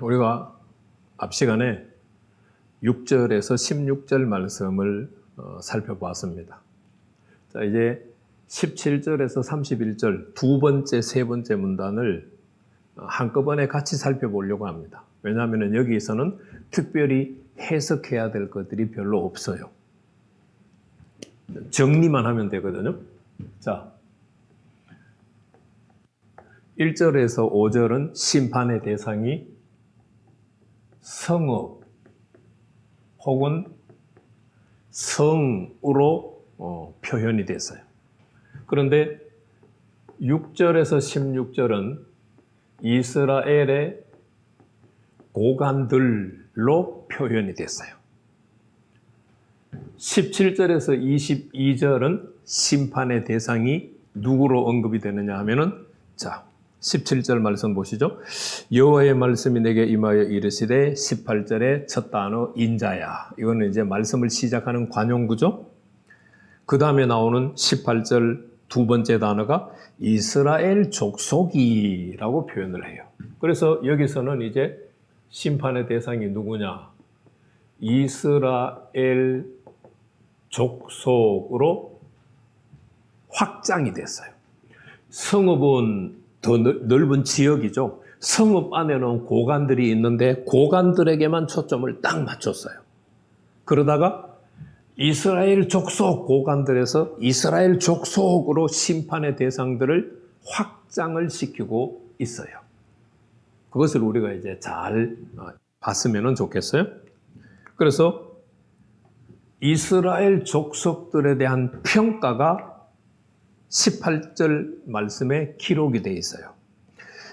우리가 앞 시간에 6절에서 16절 말씀을 살펴보았습니다. 자, 이제 17절에서 31절 두 번째, 세 번째 문단을 한꺼번에 같이 살펴보려고 합니다. 왜냐하면 여기에서는 특별히 해석해야 될 것들이 별로 없어요. 정리만 하면 되거든요. 자, 1절에서 5절은 심판의 대상이 성읍 혹은 성으로 표현이 됐어요. 그런데 6절에서 16절은 이스라엘의 고관들로 표현이 됐어요. 17절에서 22절은 심판의 대상이 누구로 언급이 되느냐 하면은, 자, 17절 말씀 보시죠. 여호와의 말씀이 내게 임하여 이르시되, 18절에 첫 단어 인자야. 이거는 이제 말씀을 시작하는 관용구죠. 그 다음에 나오는 18절 두 번째 단어가 이스라엘 족속이라고 표현을 해요. 그래서 여기서는 이제 심판의 대상이 누구냐? 이스라엘 족속으로 확장이 됐어요. 성읍은 더 넓은 지역이죠. 성읍 안에는 고관들이 있는데 고관들에게만 초점을 딱 맞췄어요. 그러다가 이스라엘 족속 고관들에서 이스라엘 족속으로 심판의 대상들을 확장을 시키고 있어요. 그것을 우리가 이제 잘 봤으면 좋겠어요. 그래서 이스라엘 족속들에 대한 평가가 18절 말씀에 기록이 되어 있어요.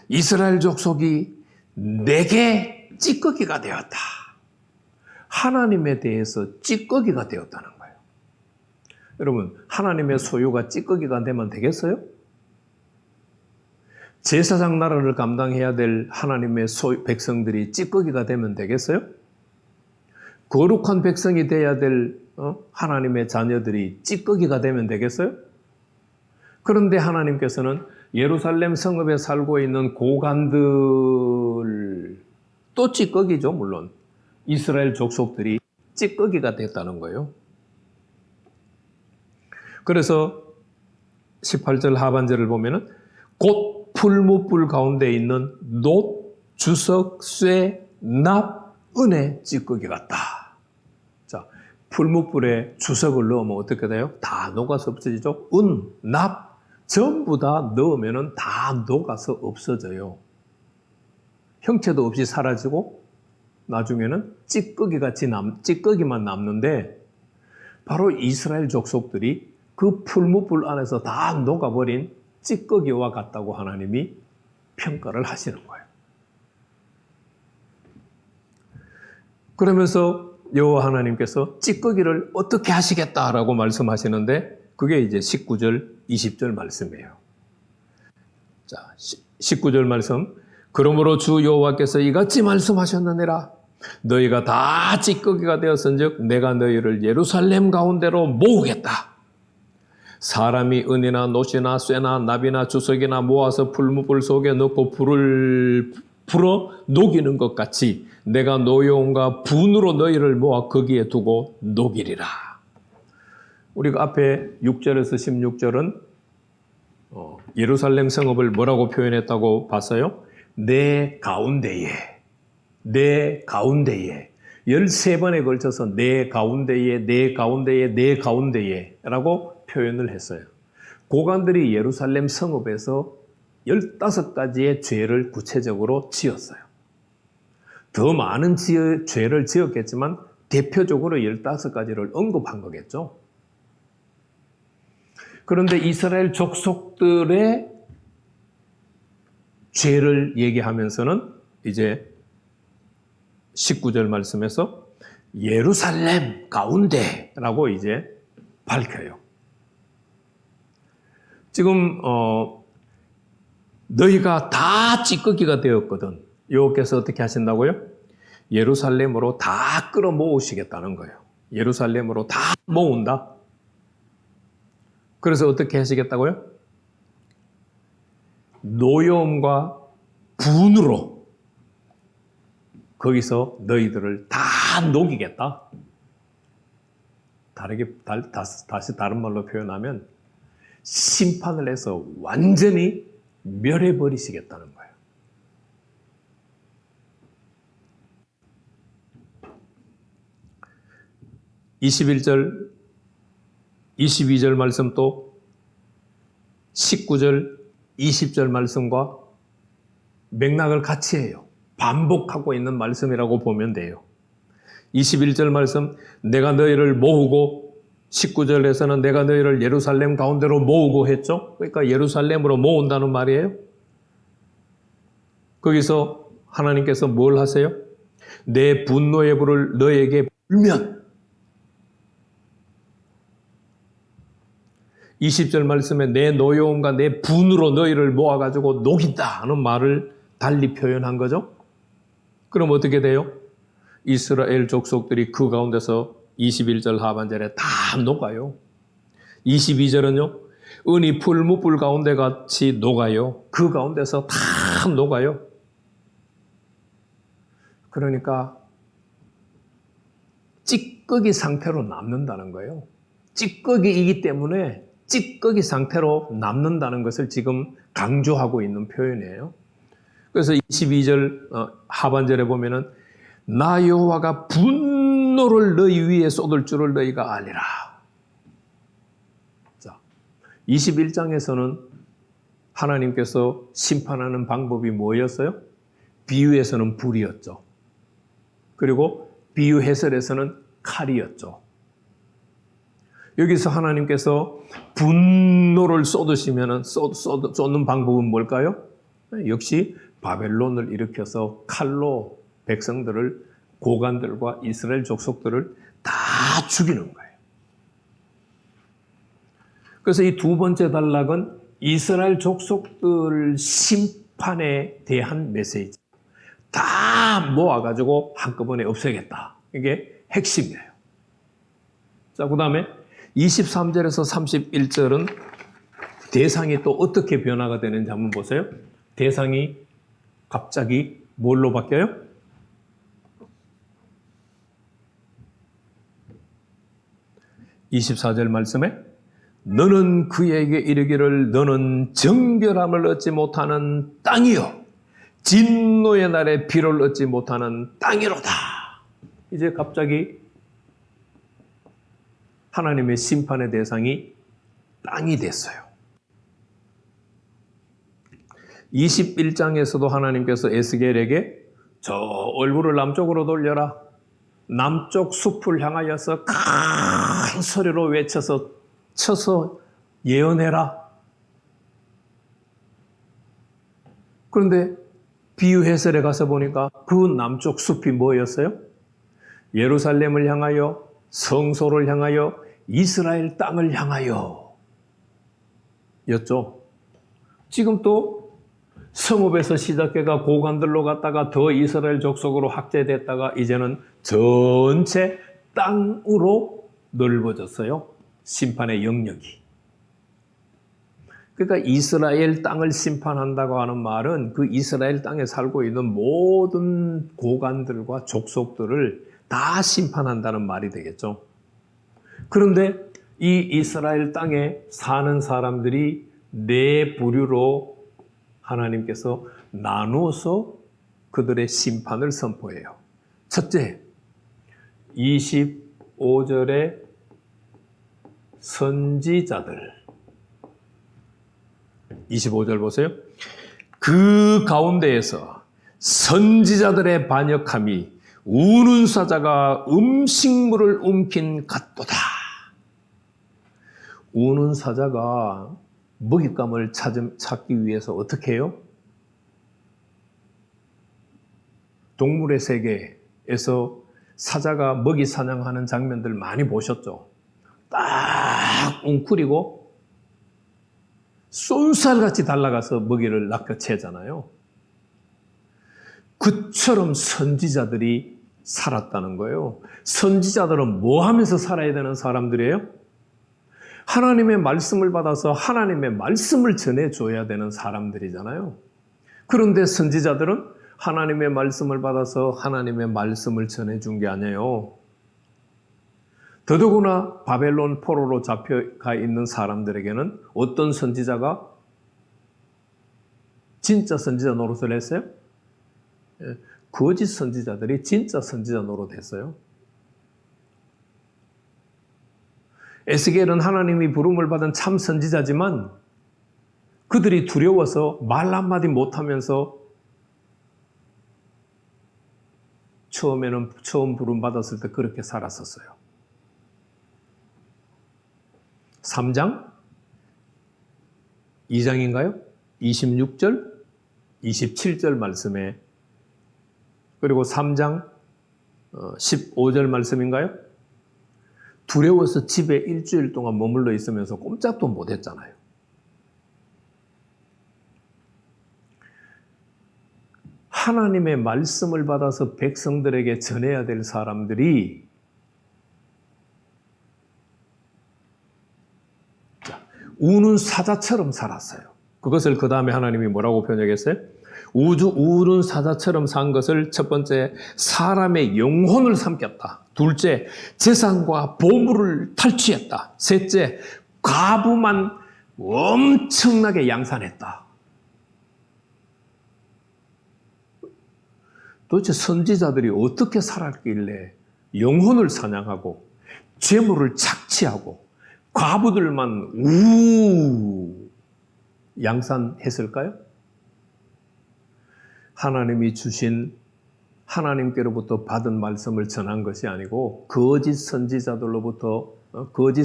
이스라엘 족속이 내게 찌꺼기가 되었다. 하나님에 대해서 찌꺼기가 되었다는 거예요. 여러분, 하나님의 소유가 찌꺼기가 되면 되겠어요? 제사장 나라를 감당해야 될 하나님의 백성들이 찌꺼기가 되면 되겠어요? 거룩한 백성이 되어야 될 하나님의 자녀들이 찌꺼기가 되면 되겠어요? 그런데 하나님께서는 예루살렘 성읍에 살고 있는 고관들, 또 찌꺼기죠, 물론. 이스라엘 족속들이 찌꺼기가 됐다는 거예요. 그래서 18절 하반절을 보면은 곧 풀무불 가운데 있는 놋, 주석, 쇠, 납, 은의 찌꺼기 같다. 자, 풀무불에 주석을 넣으면 어떻게 돼요? 다 녹아서 없어지죠. 은, 납 전부 다 넣으면은 다 녹아서 없어져요. 형체도 없이 사라지고 나중에는 찌꺼기만 남는데, 바로 이스라엘 족속들이 그 풀무불 안에서 다 녹아버린 찌꺼기와 같다고 하나님이 평가를 하시는 거예요. 그러면서 여호와 하나님께서 찌꺼기를 어떻게 하시겠다라고 말씀하시는데, 그게 이제 19절, 20절 말씀이에요. 자, 19절 말씀. 그러므로 주 여호와께서 이같이 말씀하셨느니라. 너희가 다 찌꺼기가 되었은즉 내가 너희를 예루살렘 가운데로 모으겠다. 사람이 은이나 놋이나 쇠나 납이나 주석이나 모아서 풀무불 속에 넣고 불을 불어 녹이는 것 같이 내가 노여움과 분으로 너희를 모아 거기에 두고 녹이리라. 우리가 앞에 6절에서 16절은 예루살렘 성읍을 뭐라고 표현했다고 봤어요? 내 가운데에 13번에 걸쳐서 내 가운데에 라고 표현을 했어요. 고관들이 예루살렘 성읍에서 15가지의 죄를 구체적으로 지었어요. 더 많은 죄를 지었겠지만 대표적으로 15가지를 언급한 거겠죠. 그런데 이스라엘 족속들의 죄를 얘기하면서는 이제 19절 말씀에서 예루살렘 가운데라고 이제 밝혀요. 지금 너희가 다 찌꺼기가 되었거든. 여호와께서 어떻게 하신다고요? 예루살렘으로 다 끌어모으시겠다는 거예요. 예루살렘으로 다 모은다. 그래서 어떻게 하시겠다고요? 노여움과 분으로 거기서 너희들을 다 녹이겠다. 다시 다른 말로 표현하면 심판을 해서 완전히 멸해버리시겠다는 거예요. (21절) 22절 말씀 또 19절 20절 말씀과 맥락을 같이 해요. 반복하고 있는 말씀이라고 보면 돼요. 21절 말씀, 내가 너희를 모으고, 19절에서는 내가 너희를 예루살렘 가운데로 모으고 했죠. 그러니까 예루살렘으로 모은다는 말이에요. 거기서 하나님께서 뭘 하세요? 내 분노의 불을 너에게 불면, 20절 말씀에 내 노여움과 내 분으로 너희를 모아가지고 녹인다 하는 말을 달리 표현한 거죠. 그럼 어떻게 돼요? 이스라엘 족속들이 그 가운데서 21절 하반절에 다 녹아요. 22절은요. 은이 풀무불 가운데 같이 녹아요. 그 가운데서 다 녹아요. 그러니까 찌꺼기 상태로 남는다는 거예요. 찌꺼기이기 때문에 찌꺼기 상태로 남는다는 것을 지금 강조하고 있는 표현이에요. 그래서 22절 하반절에 보면은 나 여호와가 분노를 너희 위에 쏟을 줄을 너희가 알리라. 자, 21장에서는 하나님께서 심판하는 방법이 뭐였어요? 비유에서는 불이었죠. 그리고 비유 해설에서는 칼이었죠. 여기서 하나님께서 분노를 쏟으시면은 쏟는 방법은 뭘까요? 역시 바벨론을 일으켜서 칼로 백성들을, 고관들과 이스라엘 족속들을 다 죽이는 거예요. 그래서 이 두 번째 단락은 이스라엘 족속들 심판에 대한 메시지. 다 모아가지고 한꺼번에 없애겠다. 이게 핵심이에요. 자, 그 다음에 23절에서 31절은 대상이 또 어떻게 변화가 되는지 한번 보세요. 대상이 갑자기 뭘로 바뀌어요? (24절) 말씀에 너는 그에게 이르기를 너는 정결함을 얻지 못하는 땅이요 진노의 날에 비를 얻지 못하는 땅이로다. 이제 갑자기 하나님의 심판의 대상이 땅이 됐어요. 21장에서도 하나님께서 에스겔에게 저 얼굴을 남쪽으로 돌려라. 남쪽 숲을 향하여서 큰 소리로 외쳐서 쳐서 예언해라. 그런데 비유 해설에 가서 보니까 그 남쪽 숲이 뭐였어요? 예루살렘을 향하여, 성소를 향하여, 이스라엘 땅을 향하여 였죠. 지금 또 성읍에서 시작해가 고관들로 갔다가 더 이스라엘 족속으로 확대됐다가 이제는 전체 땅으로 넓어졌어요. 심판의 영역이. 그러니까 이스라엘 땅을 심판한다고 하는 말은 그 이스라엘 땅에 살고 있는 모든 고관들과 족속들을 다 심판한다는 말이 되겠죠. 그런데 이 이스라엘 땅에 사는 사람들이 네 부류로 하나님께서 나누어서 그들의 심판을 선포해요. 첫째, 25절의 선지자들. 25절 보세요. 그 가운데에서 선지자들의 반역함이 우는 사자가 음식물을 움킨 같도다. 우는 사자가 먹잇감을 찾기 위해서 어떻게 해요? 동물의 세계에서 사자가 먹이 사냥하는 장면들 많이 보셨죠? 딱 웅크리고 쏜살같이 달라가서 먹이를 낚아채잖아요. 그처럼 선지자들이 살았다는 거예요. 선지자들은 뭐 하면서 살아야 되는 사람들이에요? 하나님의 말씀을 받아서 하나님의 말씀을 전해줘야 되는 사람들이잖아요. 그런데 선지자들은 하나님의 말씀을 받아서 하나님의 말씀을 전해준 게 아니에요. 더더구나 바벨론 포로로 잡혀가 있는 사람들에게는 어떤 선지자가 진짜 선지자 노릇을 했어요? 거짓 선지자들이 진짜 선지자 노릇했어요. 에스겔은 하나님이 부름을 받은 참 선지자지만 그들이 두려워서 말 한마디 못하면서 처음 부름 받았을 때 그렇게 살았었어요. 3장? 2장인가요? 26절, 27절 말씀에, 그리고 3장 15절 말씀인가요? 두려워서 집에 일주일 동안 머물러 있으면서 꼼짝도 못했잖아요. 하나님의 말씀을 받아서 백성들에게 전해야 될 사람들이 우는 사자처럼 살았어요. 그것을 그 다음에 하나님이 뭐라고 번역했어요? 우는 사자처럼 산 것을 첫 번째 사람의 영혼을 삼켰다. 둘째 재산과 보물을 탈취했다. 셋째 과부만 엄청나게 양산했다. 도대체 선지자들이 어떻게 살았길래 영혼을 사냥하고 재물을 착취하고 과부들만 양산했을까요? 하나님이 주신 하나님께로부터 받은 말씀을 전한 것이 아니고 거짓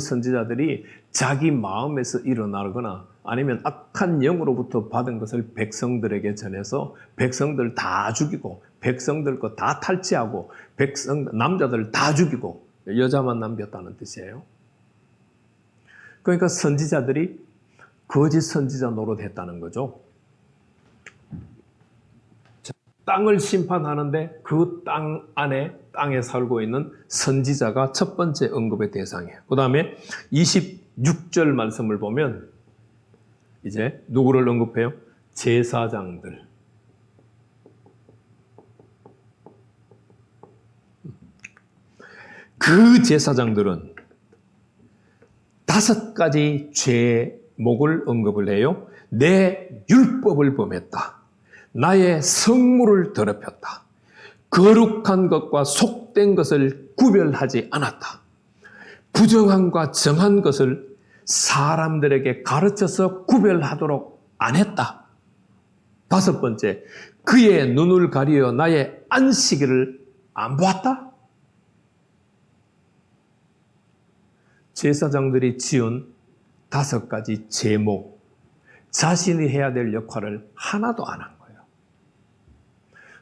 선지자들이 자기 마음에서 일어나거나 아니면 악한 영으로부터 받은 것을 백성들에게 전해서 백성들 다 죽이고 백성들 거 다 탈취하고 남자들 다 죽이고 여자만 남겼다는 뜻이에요. 그러니까 선지자들이 거짓 선지자 노릇했다는 거죠. 땅을 심판하는데 그 땅에 살고 있는 선지자가 첫 번째 언급의 대상이에요. 그 다음에 26절 말씀을 보면 이제 누구를 언급해요? 제사장들. 그 제사장들은 5가지 죄목을 언급을 해요. 내 율법을 범했다. 나의 성물을 더럽혔다. 거룩한 것과 속된 것을 구별하지 않았다. 부정함과 정한 것을 사람들에게 가르쳐서 구별하도록 안 했다. 5번째, 그의 눈을 가리어 나의 안식일을 안 보았다. 제사장들이 지은 5가지 제목, 자신이 해야 될 역할을 하나도 안 한 거예요.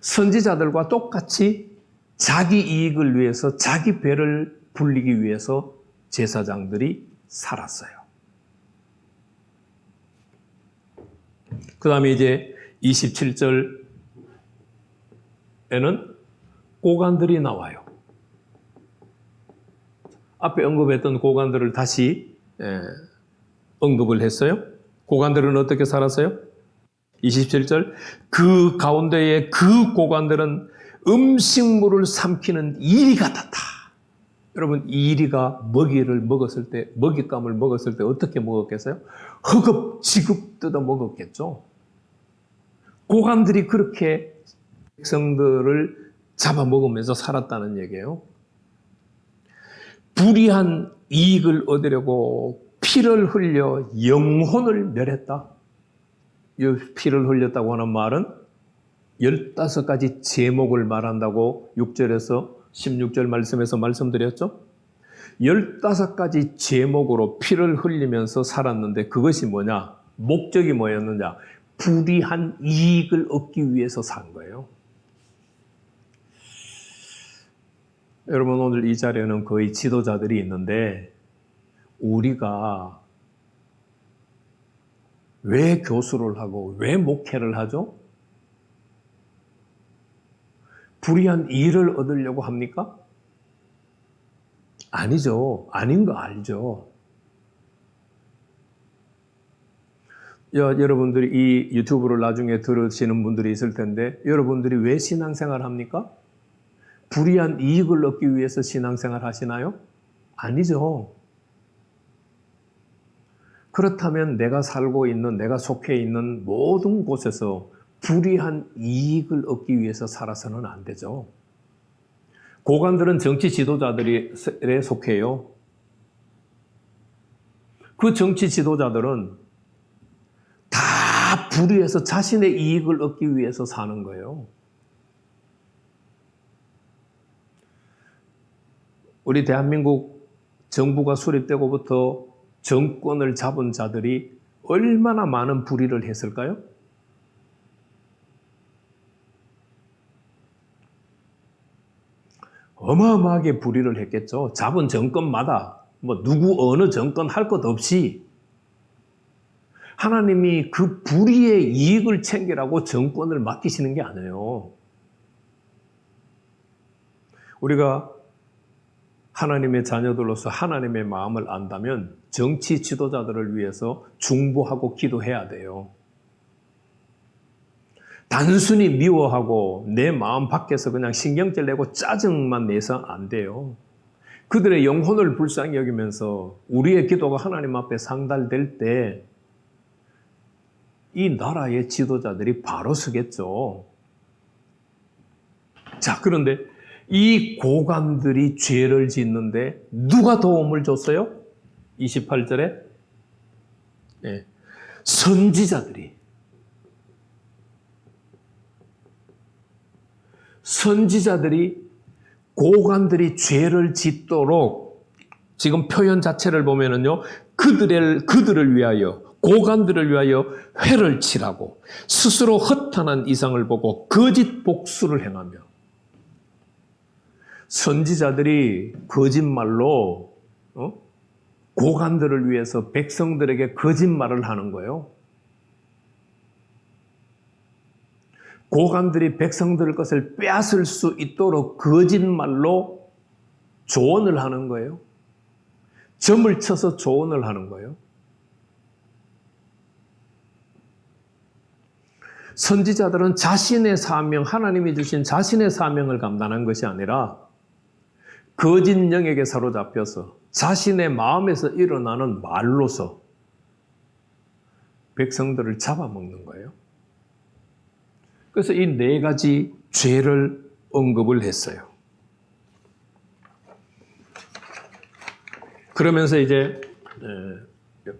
선지자들과 똑같이 자기 이익을 위해서, 자기 배를 불리기 위해서 제사장들이 살았어요. 그 다음에 이제 27절에는 고관들이 나와요. 앞에 언급했던 고관들을 다시 언급을 했어요. 고관들은 어떻게 살았어요? 27절, 그 가운데에 그 고관들은 음식물을 삼키는 이리 같았다. 여러분, 이리가 먹이감을 먹었을 때 어떻게 먹었겠어요? 허겁지겁 뜯어 먹었겠죠. 고관들이 그렇게 백성들을 잡아먹으면서 살았다는 얘기예요. 불의한 이익을 얻으려고 피를 흘려 영혼을 멸했다. 이 피를 흘렸다고 하는 말은 15가지 제목을 말한다고 6절에서 16절 말씀에서 말씀드렸죠. 15가지 제목으로 피를 흘리면서 살았는데 그것이 뭐냐? 목적이 뭐였느냐? 불의한 이익을 얻기 위해서 산 거예요. 여러분, 오늘 이 자리에는 거의 지도자들이 있는데 우리가 왜 교수를 하고 왜 목회를 하죠? 불의한 이익을 얻으려고 합니까? 아니죠. 아닌 거 알죠. 여러분들이 이 유튜브를 나중에 들으시는 분들이 있을 텐데 여러분들이 왜 신앙생활 합니까? 불이한 이익을 얻기 위해서 신앙생활 하시나요? 아니죠. 그렇다면 내가 살고 있는, 내가 속해 있는 모든 곳에서 불이한 이익을 얻기 위해서 살아서는 안 되죠. 고관들은 정치 지도자들에 속해요. 그 정치 지도자들은 다 불의해서 자신의 이익을 얻기 위해서 사는 거예요. 우리 대한민국 정부가 수립되고부터 정권을 잡은 자들이 얼마나 많은 불의를 했을까요? 어마어마하게 불의를 했겠죠. 잡은 정권마다 누구 어느 정권 할 것 없이 하나님이 그 불의의 이익을 챙기라고 정권을 맡기시는 게 아니에요. 우리가 하나님의 자녀들로서 하나님의 마음을 안다면 정치 지도자들을 위해서 중보하고 기도해야 돼요. 단순히 미워하고 내 마음 밖에서 그냥 신경질 내고 짜증만 내서 안 돼요. 그들의 영혼을 불쌍히 여기면서 우리의 기도가 하나님 앞에 상달될 때 이 나라의 지도자들이 바로 서겠죠. 자, 그런데 이 고관들이 죄를 짓는데 누가 도움을 줬어요? 28절에 선지자들이 고관들이 죄를 짓도록 지금 표현 자체를 보면은요, 그들을 위하여, 고관들을 위하여 회를 치라고 스스로 허탄한 이상을 보고 거짓 복수를 행하며, 선지자들이 거짓말로 고관들을 위해서 백성들에게 거짓말을 하는 거예요. 고관들이 백성들 것을 빼앗을 수 있도록 거짓말로 조언을 하는 거예요. 점을 쳐서 조언을 하는 거예요. 선지자들은 자신의 사명, 하나님이 주신 자신의 사명을 감당한 것이 아니라 거짓 영에게 사로잡혀서 자신의 마음에서 일어나는 말로서 백성들을 잡아먹는 거예요. 그래서 이 네 가지 죄를 언급을 했어요. 그러면서 이제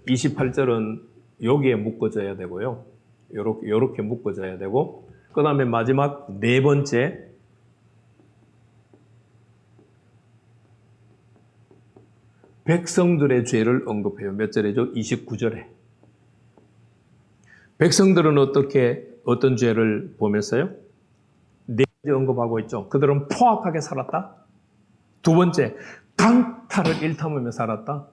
28절은 여기에 묶어져야 되고요. 요렇게 묶어져야 되고, 그 다음에 마지막 네 번째, 백성들의 죄를 언급해요. 몇 절이죠? 29절에. 백성들은 어떤 죄를 보면서요? 네 가지 언급하고 있죠. 그들은 포악하게 살았다. 두 번째, 강탈을 일삼으며 살았다.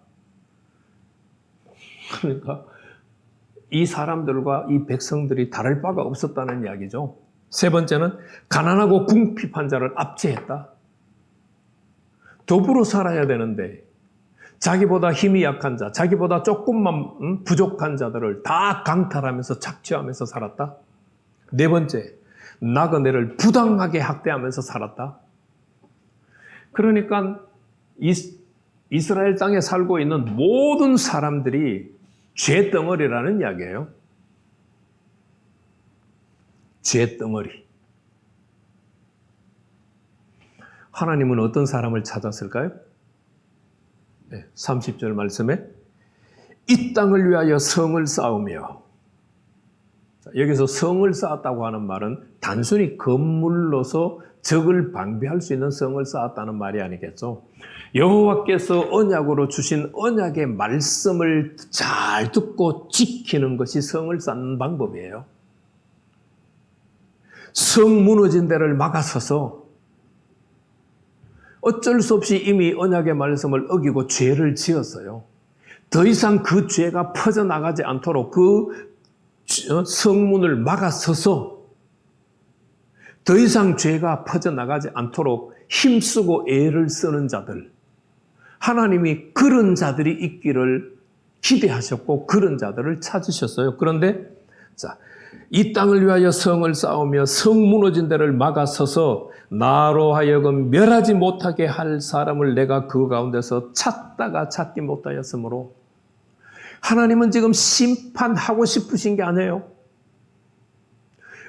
그러니까 이 사람들과 이 백성들이 다를 바가 없었다는 이야기죠. 세 번째는 가난하고 궁핍한 자를 압제했다. 더불어 살아야 되는데 자기보다 힘이 약한 자, 자기보다 조금만 부족한 자들을 다 강탈하면서 착취하면서 살았다. 네 번째, 나그네를 부당하게 학대하면서 살았다. 그러니까 이스라엘 땅에 살고 있는 모든 사람들이 죄덩어리라는 이야기예요. 죄덩어리. 하나님은 어떤 사람을 찾았을까요? 30절 말씀에 이 땅을 위하여 성을 쌓으며, 여기서 성을 쌓았다고 하는 말은 단순히 건물로서 적을 방비할 수 있는 성을 쌓았다는 말이 아니겠죠. 여호와께서 언약으로 주신 언약의 말씀을 잘 듣고 지키는 것이 성을 쌓는 방법이에요. 성 무너진 데를 막아서서 어쩔 수 없이 이미 언약의 말씀을 어기고 죄를 지었어요. 더 이상 그 죄가 퍼져나가지 않도록 그 성문을 막아서서 더 이상 죄가 퍼져나가지 않도록 힘쓰고 애를 쓰는 자들, 하나님이 그런 자들이 있기를 기대하셨고 그런 자들을 찾으셨어요. 그런데 자, 이 땅을 위하여 성을 쌓으며 성 무너진 데를 막아서서 나로 하여금 멸하지 못하게 할 사람을 내가 그 가운데서 찾다가 찾지 못하였으므로 하나님은 지금 심판하고 싶으신 게 아니에요.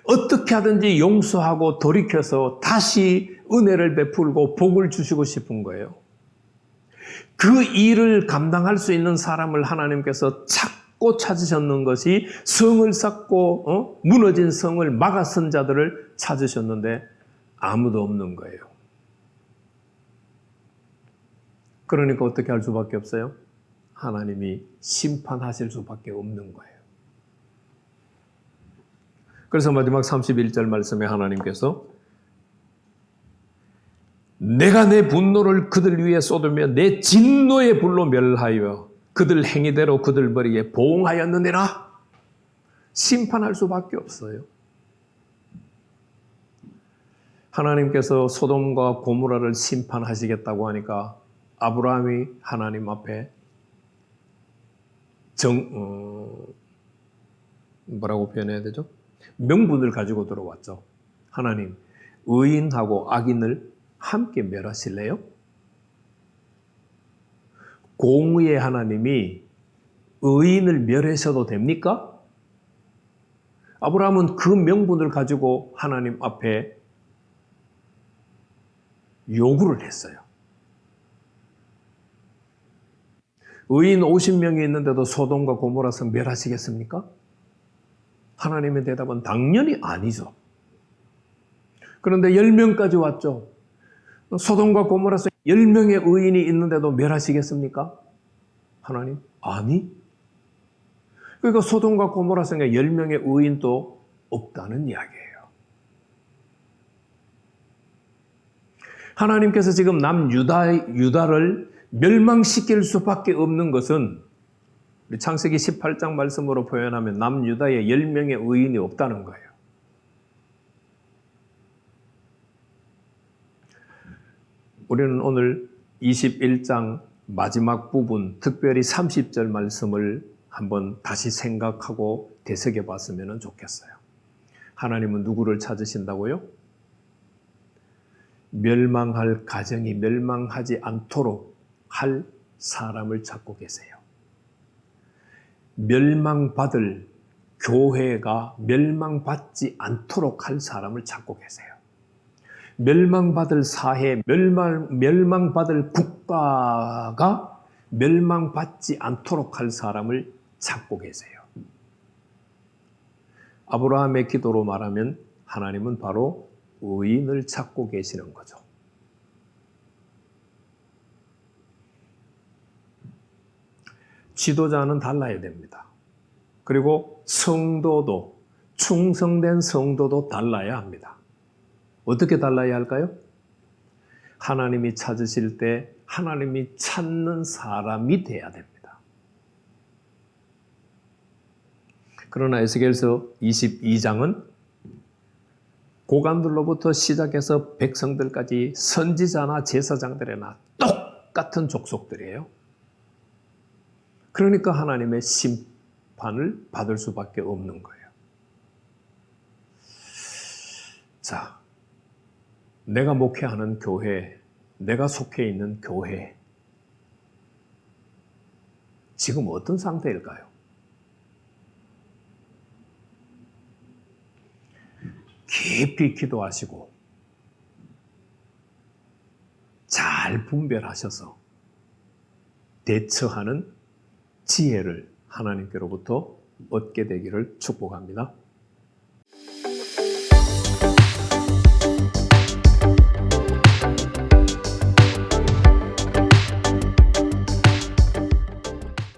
어떻게 하든지 용서하고 돌이켜서 다시 은혜를 베풀고 복을 주시고 싶은 거예요. 그 일을 감당할 수 있는 사람을 하나님께서 찾고 찾으셨는 것이 성을 쌓고 무너진 성을 막아선 자들을 찾으셨는데 아무도 없는 거예요. 그러니까 어떻게 할 수밖에 없어요? 하나님이 심판하실 수밖에 없는 거예요. 그래서 마지막 31절 말씀에 하나님께서 내가 내 분노를 그들 위에 쏟으며 내 진노의 불로 멸하여 그들 행위대로 그들 머리에 보응하였느니라. 심판할 수밖에 없어요. 하나님께서 소돔과 고모라를 심판하시겠다고 하니까 아브라함이 하나님 앞에 뭐라고 표현해야 되죠? 명분을 가지고 들어왔죠. 하나님, 의인하고 악인을 함께 멸하실래요? 공의의 하나님이 의인을 멸하셔도 됩니까? 아브라함은 그 명분을 가지고 하나님 앞에 요구를 했어요. 의인 50명이 있는데도 소돔과 고모라서 멸하시겠습니까? 하나님의 대답은 당연히 아니죠. 그런데 10명까지 왔죠. 소돔과 고모라서 10명의 의인이 있는데도 멸하시겠습니까? 하나님, 아니. 그러니까 소돔과 고모라성에 10명의 의인도 없다는 이야기예요. 하나님께서 지금 남유다를 멸망시킬 수밖에 없는 것은 우리 창세기 18장 말씀으로 표현하면 남유다에 10명의 의인이 없다는 거예요. 우리는 오늘 21장 마지막 부분, 특별히 30절 말씀을 한번 다시 생각하고 되새겨 봤으면 좋겠어요. 하나님은 누구를 찾으신다고요? 멸망할 가정이 멸망하지 않도록 할 사람을 찾고 계세요. 멸망받을 교회가 멸망받지 않도록 할 사람을 찾고 계세요. 멸망받을 사회, 멸망받을 국가가 멸망받지 않도록 할 사람을 찾고 계세요. 아브라함의 기도로 말하면 하나님은 바로 의인을 찾고 계시는 거죠. 지도자는 달라야 됩니다. 그리고 성도도, 충성된 성도도 달라야 합니다. 어떻게 달라야 할까요? 하나님이 찾으실 때 하나님이 찾는 사람이 돼야 됩니다. 그러나 에스겔서 22장은 고관들로부터 시작해서 백성들까지 선지자나 제사장들이나 똑같은 족속들이에요. 그러니까 하나님의 심판을 받을 수밖에 없는 거예요. 자, 내가 목회하는 교회, 내가 속해 있는 교회, 지금 어떤 상태일까요? 깊이 기도하시고 잘 분별하셔서 대처하는 지혜를 하나님께로부터 얻게 되기를 축복합니다.